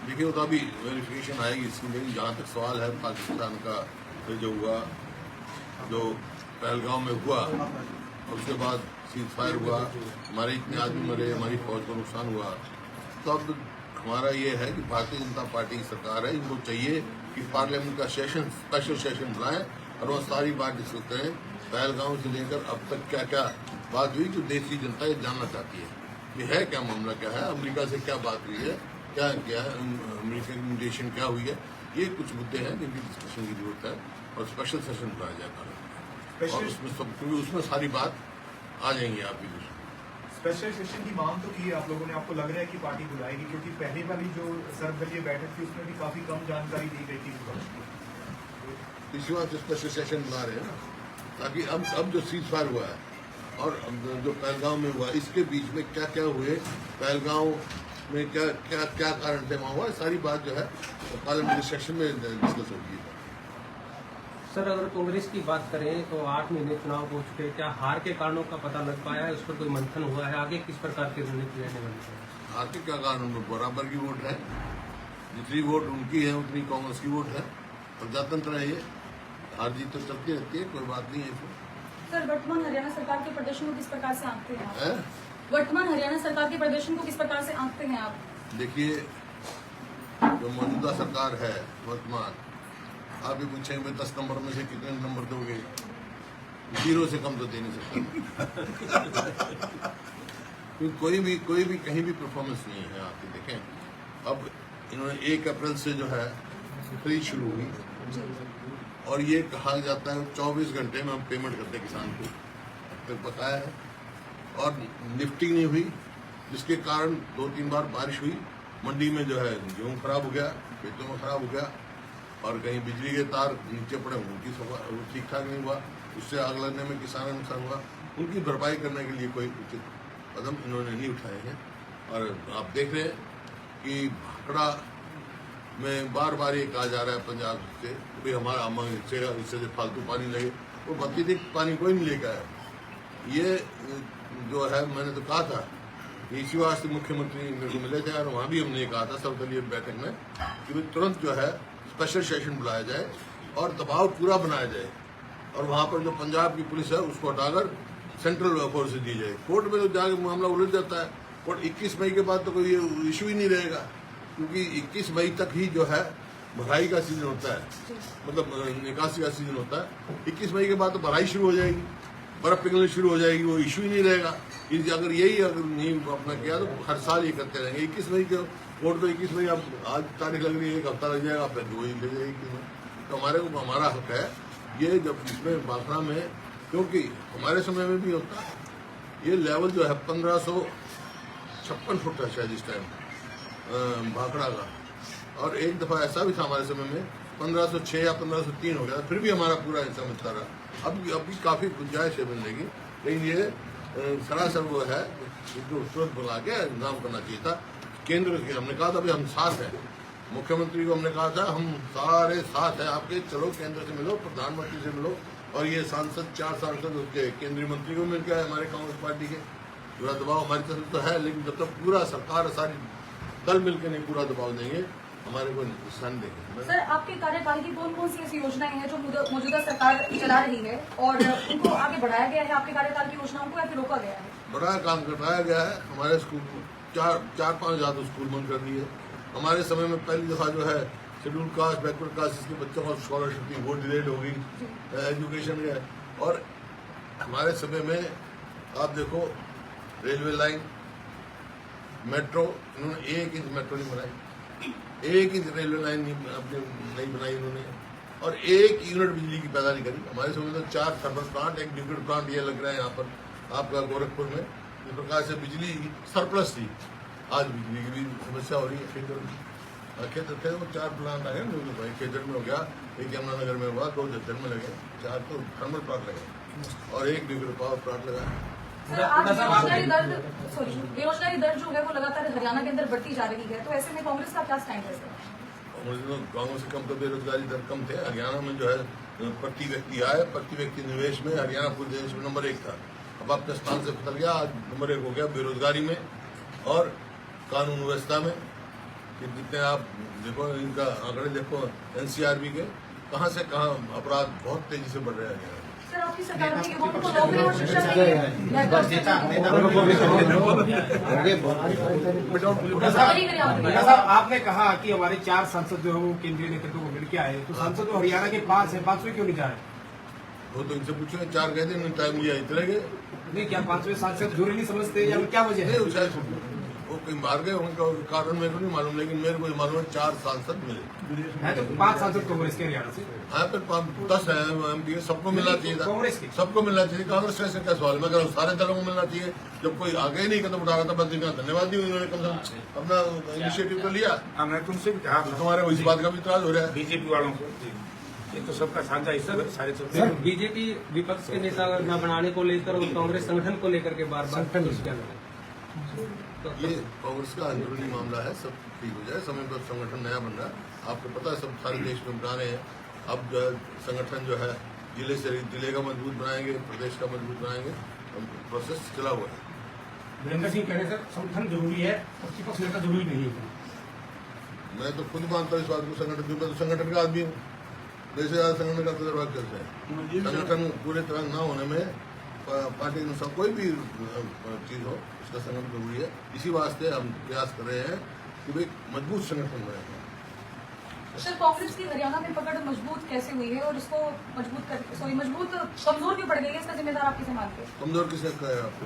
देखिए, वो तो अभी वेरिफिकेशन आएगी इसकी, लेकिन जहाँ तक सवाल है पाकिस्तान का, फिर जो हुआ, जो पहलगांव में हुआ, और उसके बाद सीज फायर हुआ, हमारे इतने आदमी मरे, हमारी फौज को नुकसान हुआ, तो अब हमारा ये है कि भारतीय जनता पार्टी की सरकार है, इनको चाहिए कि पार्लियामेंट का सेशन, स्पेशल सेशन बुलाएं और वो सारी बात डिस्कस करें। पहलगांव से लेकर अब तक क्या क्या बात हुई, जो देश की जनता ये जानना चाहती है, ये है क्या मामला, क्या है, अमेरिका से क्या बात हुई है, क्या क्या है, अमेरिकन इन्विटेशन क्या हुई है, ये कुछ मुद्दे हैं जिनकी डिस्कशन की जरूरत है और स्पेशल सेशन बुलाया जाएगा और उसमें सब, क्योंकि उसमें सारी बात आ जाएंगी आपकी। स्पेशल सेशन की मांग तो की है आप लोगों ने, आपको लग रहा है कि पार्टी बुलाएगी? क्योंकि पहले वाली जो सर्वदलीय बैठक थी उसमें भी काफी कम जानकारी दी गई थी। इसी बात स्पेशल सेशन बुला रहे हैं ना, ताकि अब जो सीज फायर हुआ है और जो पहलगांव में हुआ, इसके बीच में क्या क्या हुए, पहलगांव में क्या क्या क्या कारण से वहाँ हुआ, सारी बात जो है पार्लियामेंट्री सेशन में डिस्कस होगी। सर, अगर कांग्रेस की बात करें तो 8 महीने चुनाव हो चुके, क्या हार के कारणों का पता लग पाया है? उस पर कोई मंथन हुआ है? आगे किस प्रकार की रणनीति रहने वाली है? हार के क्या कारण, बराबर की वोट है, जितनी वोट उनकी है उतनी कांग्रेस की वोट है, प्रजातंत्र है ये, हार जीत तो चलती रहती है, कोई बात नहीं है इसमें। सर, वर्तमान हरियाणा सरकार के प्रदर्शन को किस प्रकार से आंकते हैं आप? वर्तमान हरियाणा सरकार के प्रदर्शन को किस प्रकार से आंकते हैं आप? देखिए, जो मौजूदा सरकार है वर्तमान, आप भी पूछेंगे 10 नंबर में से कितने नंबर दोगे, 0 से कम तो दे नहीं सकते। कोई भी कहीं भी परफॉर्मेंस नहीं है। आप देखें, अब इन्होंने 1 अप्रैल से जो है खरीद शुरू हुई और ये कहा जाता है 24 घंटे में हम पेमेंट करते हैं किसान को, तो बताया है, और लिफ्टिंग नहीं हुई, जिसके कारण 2-3 बार बारिश हुई, मंडी में जो है गेहूँ खराब हो गया, खेतों में खराब हो गया, और कहीं बिजली के तार नीचे पड़े, उनकी ठीक ठाक नहीं हुआ, उससे आग लगने में किसानों को नुकसान हुआ। उनकी भरपाई करने के लिए कोई उचित कदम इन्होंने नहीं उठाए हैं। और आप देख रहे हैं कि भाखड़ा में बार बार ये कहा जा रहा है पंजाब से कि हमारा इससे फालतू पानी लगे, वो अत्यधिक पानी कोई नहीं लेकर आया। ये जो है, मैंने तो कहा था, इसी वास्ते मुख्यमंत्री मेरे को मिले थे और वहाँ भी हमने कहा था सर्वदलीय बैठक में कि तुरंत जो है स्पेशल सेशन बुलाया जाए और दबाव पूरा बनाया जाए, और वहाँ पर जो पंजाब की पुलिस है उसको हटाकर सेंट्रल फोर्स से दी जाए। कोर्ट में तो जाके मामला उलझ जाता है, और 21 मई के बाद तो कोई ये इशू ही नहीं रहेगा, क्योंकि 21 मई तक ही जो है भराई का सीजन होता है, मतलब निकासी का सीजन होता है। 21 मई के बाद तो भराई शुरू हो जाएगी, बर्फ पिघलनी शुरू हो जाएगी, वो इशू ही नहीं रहेगा। अगर नहीं अपना किया तो हर साल ये करते रहेंगे। 21 मई के वोट तो 21 मई, अब आज तारीख लग रही है, 1 हफ्ता लग जाएगा, फिर 2 ही ले जाएगी। तो हमारा हक है ये, जब इसमें भाखड़ा में, क्योंकि हमारे समय में भी होता है, ये लेवल जो है 1556 फुट है शायद इस टाइम भाखड़ा का, और एक दफा ऐसा भी था हमारे समय में 1506 या 1503 हो गया, फिर भी हमारा पूरा हिस्सा मिलता रहा। अब भी काफी गुंजाइश है मिलने की, लेकिन ये सरासर वो है जो तुरंत बुला के इंतजाम करना चाहिए था। केंद्र के हमने कहा था भाई हम साथ हैं, मुख्यमंत्री को हमने कहा था हम सारे साथ हैं आपके, चलो केंद्र से मिलो, प्रधानमंत्री से मिलो, और ये सांसद 4 सांसद उसके केंद्रीय मंत्री को मिल गया है हमारे कांग्रेस पार्टी के। पूरा दबाव हमारी तरफ तो है, लेकिन जब तक पूरा सरकार सारी दल मिलकर नहीं पूरा दबाव देंगे, हमारे को नुकसान देंगे। सर, आपके कार्यकाल की कौन कौन सी ऐसी योजनाएं हैं जो मौजूदा सरकार चला रही है और उनको आगे बढ़ाया गया है आपके कार्यकाल की योजनाओं को, या फिर रोका गया है? बड़ा काम कराया गया है। हमारे स्कूल 4-5 ज्यादा स्कूल बंद कर दिए। हमारे समय में पहली दफा जो है शेड्यूल कास्ट, बैकवर्ड कास्ट के बच्चों को स्कॉलरशिप की वो डिलेड हो गई एजुकेशन में। और हमारे समय में आप देखो, रेलवे लाइन, मेट्रो, इन्होंने 1 इंच मेट्रो नहीं बनाई, 1 इंच रेलवे लाइन नहीं बनाई इन्होंने, और 1 यूनिट बिजली की पैदा नहीं करी। हमारे समय में तो 4 थर्मल प्लांट, 1 न्यूक्लियर प्लांट ये लग रहा है यहाँ पर आपका गोरखपुर में। इस प्रकार से बिजली सरप्लस थी, आज बिजली की भी समस्या हो रही है। खेतर थे वो 4 प्लांट आए, खेतर में हो गया, 1 यमुनानगर में हुआ, 2 जज्जर में लगे, 4 तो थर्मल प्लांट लगे और 1 न्यूक्लियर पावर प्लांट लगा। बेरोजगारी दर जो है वो लगातार हरियाणा के अंदर बढ़ती जा रही है, तो ऐसे में कांग्रेस का क्या स्टैंड है? गाँव से कम तो बेरोजगारी दर कम थे। हरियाणा में जो है प्रति व्यक्ति आय, प्रति व्यक्ति निवेश में हरियाणा पूरे देश में नंबर 1 था। अब अपने स्थान से बदल गया, आज नंबर 1 हो गया बेरोजगारी में और कानून व्यवस्था में। कि जितने आप देखो इनका आंकड़े देखो एनसीआरबी के कहाँ से कहाँ अपराध बहुत तेजी से बढ़ रहे हैं। सर आपकी सरकार ने युवाओं को नौकरी और शिक्षा के लिए बेटा साहब, आपने कहा कि हमारे 4 सांसद जो है वो केंद्रीय नेतृत्व को मिलकर आए, तो सांसद तो हरियाणा के 5 हैं, 5वें क्यों नहीं जा रहे? वो तो इनसे पूछो, 4 कहते हैं टाइम लिया इतने गए नहीं, क्या 5वें सांसद जरूरी नहीं समझते या क्या वजह है? नहीं, शायद वो कहीं मार गए, उनका कारण मेरे को नहीं मालूम, लेकिन मेरे को मालूम है 4 सांसद मिले है तो 5 सांसद कांग्रेस के हरियाणा से। हाँ, फिर 10 है एमपी, सबको मिलना चाहिए था, कांग्रेस के सबको मिलना चाहिए। कांग्रेस का ऐसे क्या सवाल है? मैं कह रहा हूँ सारे दलों को मिलना चाहिए। जब कोई आगे ही नहीं कदम उठा रहा था, बस इनका धन्यवाद दी उन्होंने, कम से कम अपना इनिशिएटिव तो लिया। हमने तुमसे भी कहा तुम्हारे इस बात का भी इतराज हो रहा है। बीजेपी वालों को, ये तो सबका साझा हिस्सा है, सारे सब। सर बीजेपी विपक्ष के नेता न बनाने को लेकर और कांग्रेस संगठन को लेकर के बार बार ये कांग्रेस का अंदरूनी मामला है, सब ठीक हो जाए। समय पर संगठन नया बन रहा है, आपको पता है, सब सारे देश में बना रहे हैं। अब जो है संगठन जो है जिले का मजबूत बनाएंगे, प्रदेश का मजबूत बनाएंगे, प्रोसेस चला हुआ है। वीरेंद्र सिंह कह रहे सर संगठन जरूरी है, विपक्ष नेता जरूरी नहीं है। मैं तो खुद मानता हूँ इस बात को, संगठन मैं तो संगठन का आदमी हूँ। देश से ज्यादा संगठन का तजर्बा करते हैं। संगठन पूरे तरह न होने में पार्टी के अनुसार कोई भी चीज हो, उसका संगठन जरूरी है। इसी वास्ते हम प्रयास कर रहे हैं कि भाई मजबूत संगठन बने। सर कांग्रेस की हरियाणा में पकड़ मजबूत कैसे हुई है और इसको मजबूत कमजोर क्यों पड़ गई है, इसका जिम्मेदार आप किसे मानते हैं? कमजोर किसे कहा है आपको?